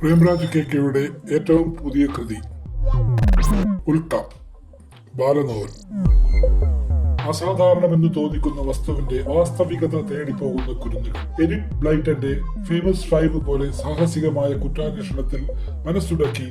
പ്രേംരാജ് കെയുടെ ഏറ്റവും പുതിയ കൃതി ഉൽക്ക ബാലനോവൽ. അസാധാരണമെന്ന് തോന്നിക്കുന്ന വസ്തുവിന്റെ വാസ്തവികത തേടിപ്പോകുന്ന കുരുന്നുകൾ. എരിക് ബ്ലൈറ്റന്റെ ഫേമസ് 5 പോലെ സാഹസികമായ കുറ്റാന്വേഷണത്തിൽ മനസ്സുടക്കി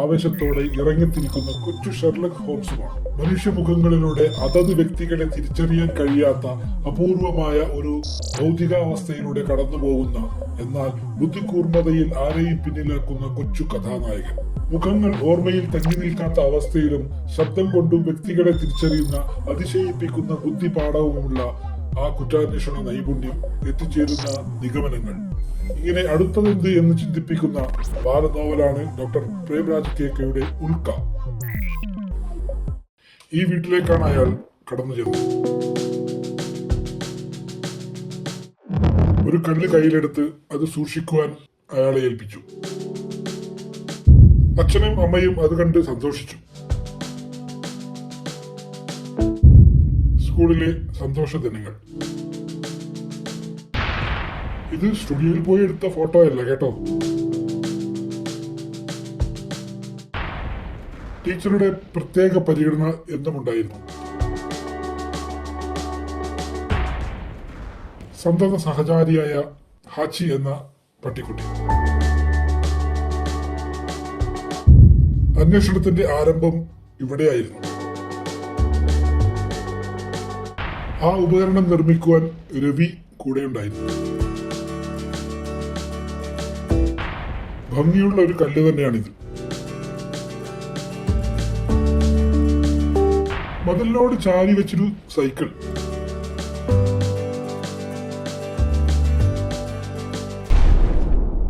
ആവേശത്തോടെ ഇറങ്ങിത്തിരിക്കുന്ന കൊച്ചു ഷെർലക് ഹോംസുമാണ്. മനുഷ്യമുഖങ്ങളിലൂടെ അതത് വ്യക്തികളെ തിരിച്ചറിയാൻ കഴിയാത്ത അപൂർവമായ ഒരു ഭൗതികാവസ്ഥയിലൂടെ കടന്നുപോകുന്ന, എന്നാൽ ബുദ്ധികൂർമ്മതയിൽ ആരെയും പിന്നിലാക്കുന്ന കൊച്ചു കഥാനായകൻ. മുഖങ്ങൾ ഓർമ്മയിൽ തങ്ങി നിൽക്കാത്ത അവസ്ഥയിലും ശബ്ദം കൊണ്ടും വ്യക്തികളെ തിരിച്ചറിയുന്ന അതിശയിപ്പിക്കുന്ന ബുദ്ധിപാഠവുമുള്ള ആ കുറ്റാന്വേഷണ നൈപുണ്യം എത്തിച്ചേരുന്ന നിഗമനങ്ങൾ. ഇങ്ങനെ അടുത്തതെന്ത് എന്ന് ചിന്തിപ്പിക്കുന്ന ബാലനോവലാണ് ഡോക്ടർ പ്രേംരാജ് കെയുടെ ഉൽക്ക. ഈ വീട്ടിലേക്കാണ് അയാൾ കടന്നു ചെന്നത്. ഒരു കല്ല് കയ്യിലെടുത്ത് അത് സൂക്ഷിക്കുവാൻ അയാളെ ഏൽപ്പിച്ചു. അച്ഛനും അമ്മയും അത് കണ്ട് സന്തോഷിച്ചു. സ്കൂളിലെ സന്തോഷ ദിനങ്ങൾ. ഇത് സ്റ്റുഡിയോയിൽ പോയി എടുത്ത ഫോട്ടോ അല്ല കേട്ടോ. ടീച്ചറുടെ പ്രത്യേക പരിഗണന എന്നും ഉണ്ടായിരുന്നു. സന്തത സഹചാരിയായ ഹാച്ചി എന്ന പട്ടിക്കുട്ടി. അന്വേഷണത്തിന്റെ ആരംഭം ഇവിടെയായിരുന്നു. ആ ഉപകരണം നിർമ്മിക്കുവാൻ രവി കൂടെയുണ്ടായിരുന്നു. ഭംഗിയുള്ള ഒരു കല്ല് തന്നെയാണിത്. മതിലിനോട് ചാരി വെച്ചൊരു സൈക്കിൾ.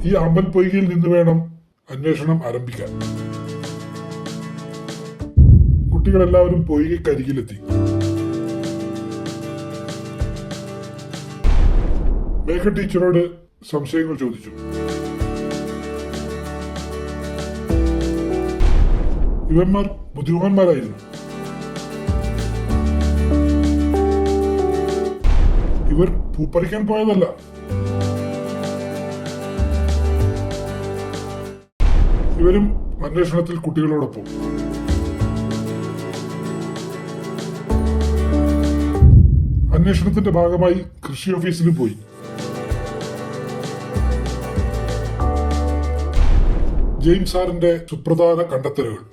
ഈ അമ്പൽ പൊയ്കയിൽ നിന്ന് വേണം അന്വേഷണം ആരംഭിക്കാൻ. കുട്ടികളെല്ലാവരും പൊയ്കക്കരികിലെത്തി. മേഘ ടീച്ചറോട് സംശയങ്ങൾ ചോദിച്ചു. ഇവന്മാർ ബുദ്ധിമാന്മാരായിരുന്നു. ഇവർ പൂപ്പറിക്കാൻ പോയതല്ല. ഇവരും അന്വേഷണത്തിൽ കുട്ടികളോടൊപ്പം. അന്വേഷണത്തിന്റെ ഭാഗമായി കൃഷി ഓഫീസിലും പോയി. ജെയിംസ് സാറിന്റെ സുപ്രധാന കണ്ടെത്തലുകൾ.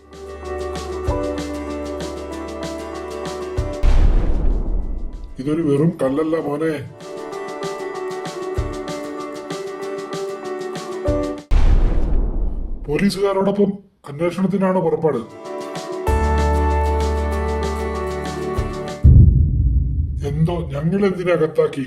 ഇതൊരു വെറും കല്ലല്ല മോനെ. പോലീസുകാരോടൊപ്പം അന്വേഷണത്തിനാണ് പുറപ്പാട്. എന്തോ ഞങ്ങൾ എന്തിനകത്താക്കി.